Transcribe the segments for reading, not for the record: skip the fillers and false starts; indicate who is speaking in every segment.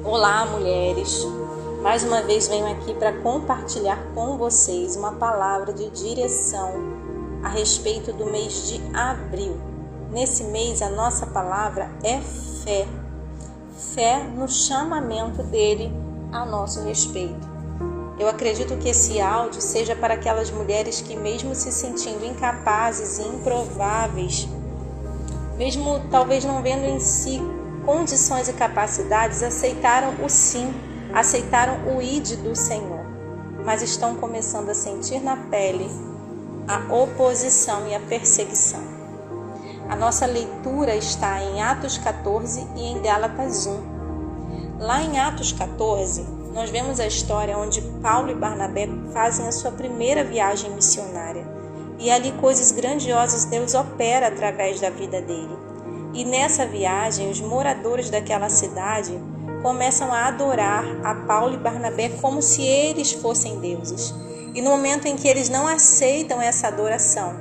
Speaker 1: Olá, mulheres! Mais uma vez venho aqui para compartilhar com vocês uma palavra de direção a respeito do mês de abril. Nesse mês, a nossa palavra é fé. Fé no chamamento dele a nosso respeito. Eu acredito que esse áudio seja para aquelas mulheres que, mesmo se sentindo incapazes e improváveis, mesmo talvez não vendo em si condições e capacidades, aceitaram o sim, aceitaram o ide do Senhor, mas estão começando a sentir na pele a oposição e a perseguição. A nossa leitura está em Atos 14 e em Gálatas 1. Lá em Atos 14, nós vemos a história onde Paulo e Barnabé fazem a sua primeira viagem missionária. E ali coisas grandiosas Deus opera através da vida dele. E nessa viagem, os moradores daquela cidade começam a adorar a Paulo e Barnabé como se eles fossem deuses. E no momento em que eles não aceitam essa adoração,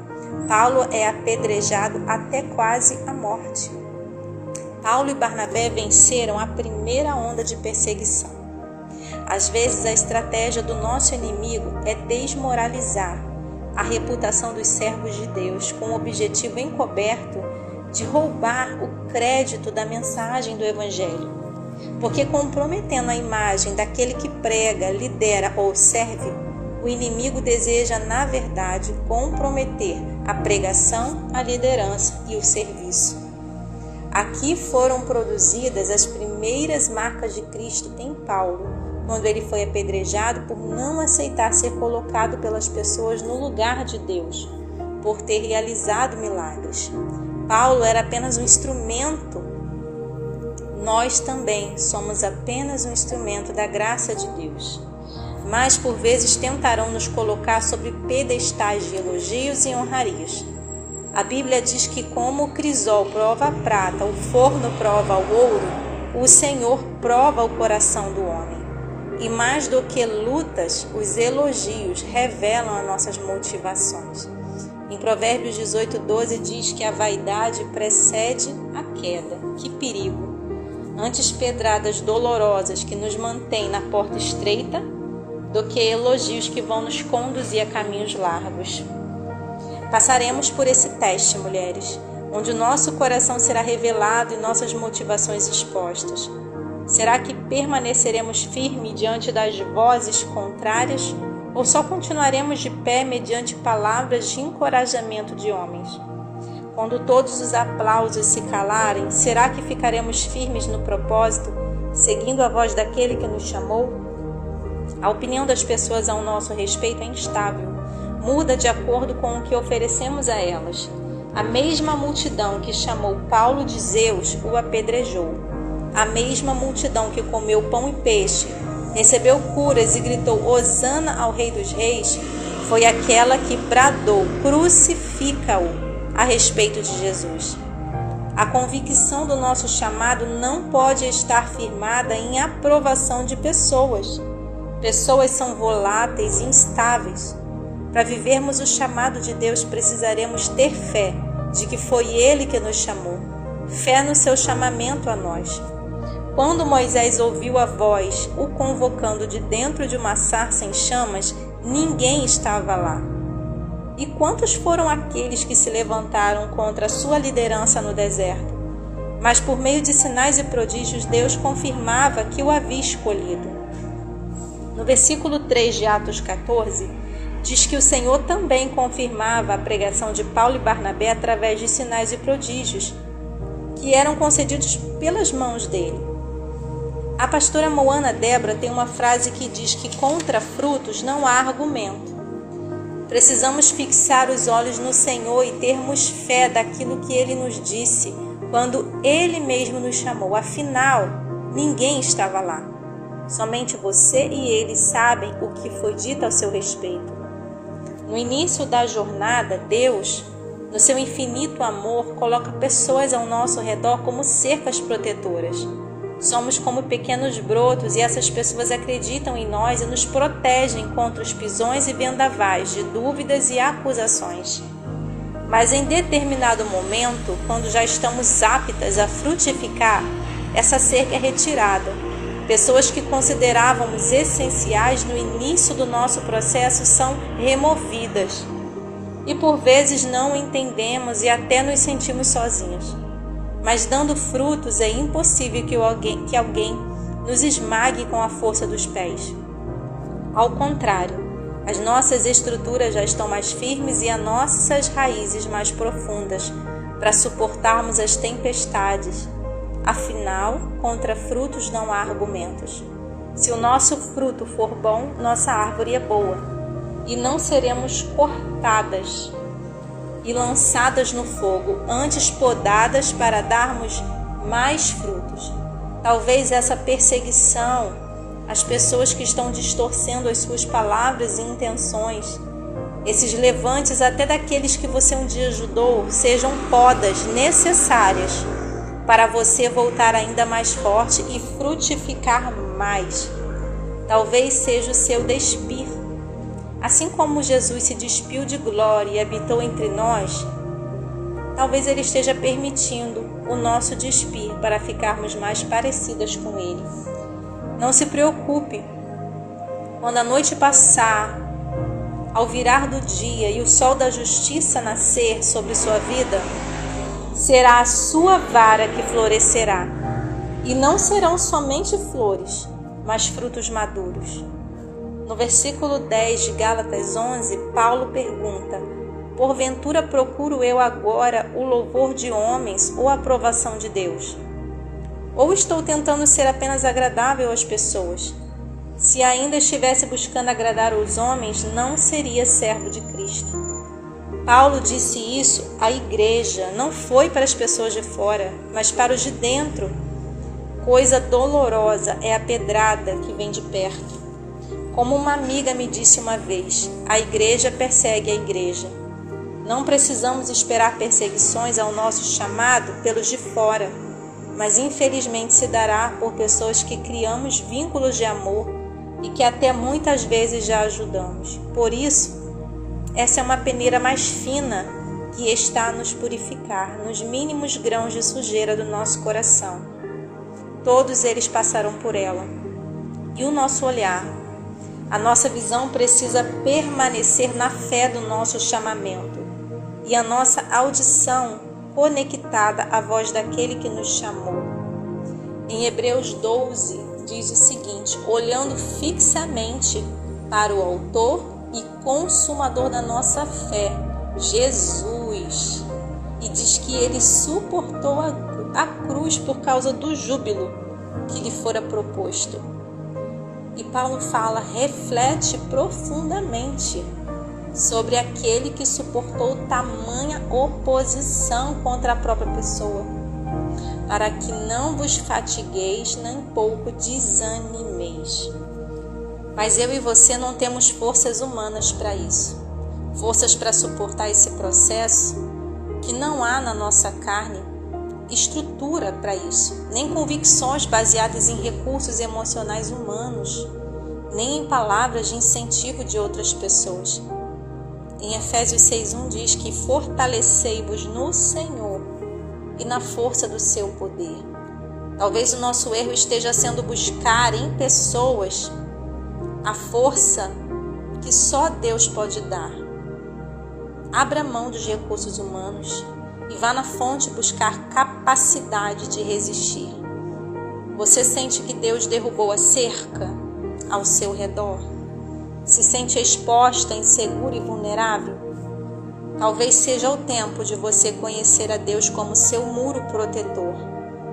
Speaker 1: Paulo é apedrejado até quase a morte. Paulo e Barnabé venceram a primeira onda de perseguição. Às vezes a estratégia do nosso inimigo é desmoralizar a reputação dos servos de Deus com o objetivo encoberto de roubar o crédito da mensagem do Evangelho. Porque comprometendo a imagem daquele que prega, lidera ou serve, o inimigo deseja, na verdade, comprometer a pregação, a liderança e o serviço. Aqui foram produzidas as primeiras marcas de Cristo em Paulo, quando ele foi apedrejado por não aceitar ser colocado pelas pessoas no lugar de Deus, por ter realizado milagres. Paulo era apenas um instrumento. Nós também somos apenas um instrumento da graça de Deus. Mas por vezes tentarão nos colocar sobre pedestais de elogios e honrarias. A Bíblia diz que como o crisol prova a prata, o forno prova o ouro, o Senhor prova o coração do homem. E mais do que lutas, os elogios revelam as nossas motivações. Em Provérbios 18:12 diz que a vaidade precede a queda. Que perigo! Antes pedradas dolorosas que nos mantêm na porta estreita do que elogios que vão nos conduzir a caminhos largos. Passaremos por esse teste, mulheres, onde o nosso coração será revelado e nossas motivações expostas. Será que permaneceremos firmes diante das vozes contrárias ou só continuaremos de pé mediante palavras de encorajamento de homens? Quando todos os aplausos se calarem, será que ficaremos firmes no propósito, seguindo a voz daquele que nos chamou? A opinião das pessoas ao nosso respeito é instável, muda de acordo com o que oferecemos a elas. A mesma multidão que chamou Paulo de Zeus o apedrejou. A mesma multidão que comeu pão e peixe, recebeu curas e gritou Hosana ao Rei dos Reis, foi aquela que bradou crucifica-o a respeito de Jesus. A convicção do nosso chamado não pode estar firmada em aprovação de pessoas. Pessoas são voláteis e instáveis. Para vivermos o chamado de Deus, precisaremos ter fé de que foi Ele que nos chamou. Fé no seu chamamento a nós. Quando Moisés ouviu a voz, o convocando de dentro de uma sarça em chamas, ninguém estava lá. E quantos foram aqueles que se levantaram contra a sua liderança no deserto? Mas por meio de sinais e prodígios, Deus confirmava que o havia escolhido. No versículo 3 de Atos 14, diz que o Senhor também confirmava a pregação de Paulo e Barnabé através de sinais e prodígios, que eram concedidos pelas mãos dele. A pastora Moana Débora tem uma frase que diz que contra frutos não há argumento. Precisamos fixar os olhos no Senhor e termos fé daquilo que Ele nos disse, quando Ele mesmo nos chamou. Afinal, ninguém estava lá. Somente você e Ele sabem o que foi dito ao seu respeito. No início da jornada, Deus, no seu infinito amor, coloca pessoas ao nosso redor como cercas protetoras. Somos como pequenos brotos e essas pessoas acreditam em nós e nos protegem contra os pisões e vendavais de dúvidas e acusações. Mas em determinado momento, quando já estamos aptas a frutificar, essa cerca é retirada Pessoas que considerávamos essenciais no início do nosso processo são removidas. E por vezes não entendemos e até nos sentimos sozinhos. Mas dando frutos é impossível que alguém nos esmague com a força dos pés. Ao contrário, as nossas estruturas já estão mais firmes e as nossas raízes mais profundas para suportarmos as tempestades. Afinal, contra frutos não há argumentos. Se o nosso fruto for bom, nossa árvore é boa, e não seremos cortadas e lançadas no fogo, antes podadas para darmos mais frutos. Talvez essa perseguição, as pessoas que estão distorcendo as suas palavras e intenções, esses levantes até daqueles que você um dia ajudou, sejam podas necessárias para você voltar ainda mais forte e frutificar mais. Talvez seja o seu despir. Assim como Jesus se despiu de glória e habitou entre nós, talvez Ele esteja permitindo o nosso despir para ficarmos mais parecidas com Ele. Não se preocupe. Quando a noite passar, ao virar do dia e o sol da justiça nascer sobre sua vida, será a sua vara que florescerá. E não serão somente flores, mas frutos maduros. No versículo 10 de Gálatas 11, Paulo pergunta: porventura procuro eu agora o louvor de homens ou a aprovação de Deus? Ou estou tentando ser apenas agradável às pessoas? Se ainda estivesse buscando agradar os homens, não seria servo de Cristo. Paulo disse isso à igreja, não foi para as pessoas de fora, mas para os de dentro. Coisa dolorosa é a pedrada que vem de perto. Como uma amiga me disse uma vez, a igreja persegue a igreja. Não precisamos esperar perseguições ao nosso chamado pelos de fora, mas infelizmente se dará por pessoas que criamos vínculos de amor e que até muitas vezes já ajudamos. Por isso, essa é uma peneira mais fina que está a nos purificar nos mínimos grãos de sujeira do nosso coração. Todos eles passarão por ela. E o nosso olhar, a nossa visão precisa permanecer na fé do nosso chamamento e a nossa audição conectada à voz daquele que nos chamou. Em Hebreus 12 diz o seguinte: olhando fixamente para o autor e consumador da nossa fé, Jesus, e diz que ele suportou a cruz por causa do júbilo que lhe fora proposto. E Paulo fala, reflete profundamente sobre aquele que suportou tamanha oposição contra a própria pessoa, para que não vos fatigueis nem pouco desanimeis. Mas eu e você não temos forças humanas para isso, forças para suportar esse processo, que não há na nossa carne estrutura para isso, nem convicções baseadas em recursos emocionais humanos, nem em palavras de incentivo de outras pessoas. Em Efésios 6:1 diz que fortalecei-vos no Senhor e na força do seu poder. Talvez o nosso erro esteja sendo buscar em pessoas a força que só Deus pode dar. Abra mão dos recursos humanos e vá na fonte buscar capacidade de resistir. Você sente que Deus derrubou a cerca ao seu redor? Se sente exposta, insegura e vulnerável? Talvez seja o tempo de você conhecer a Deus como seu muro protetor,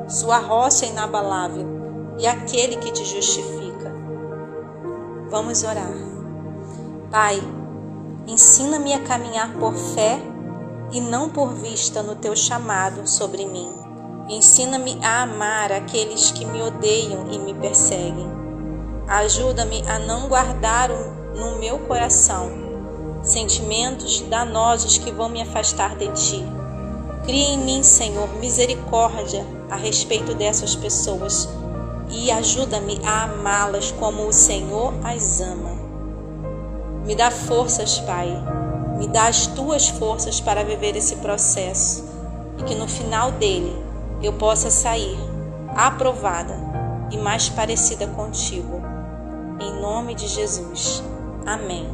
Speaker 1: sua rocha inabalável e aquele que te justifica. Vamos orar. Pai, ensina-me a caminhar por fé e não por vista no teu chamado sobre mim. Ensina-me a amar aqueles que me odeiam e me perseguem. Ajuda-me a não guardar no meu coração sentimentos danosos que vão me afastar de ti. Cria em mim, Senhor, misericórdia a respeito dessas pessoas e ajuda-me a amá-las como o Senhor as ama. Me dá forças, Pai. Me dá as tuas forças para viver esse processo e que no final dele eu possa sair aprovada e mais parecida contigo. Em nome de Jesus. Amém.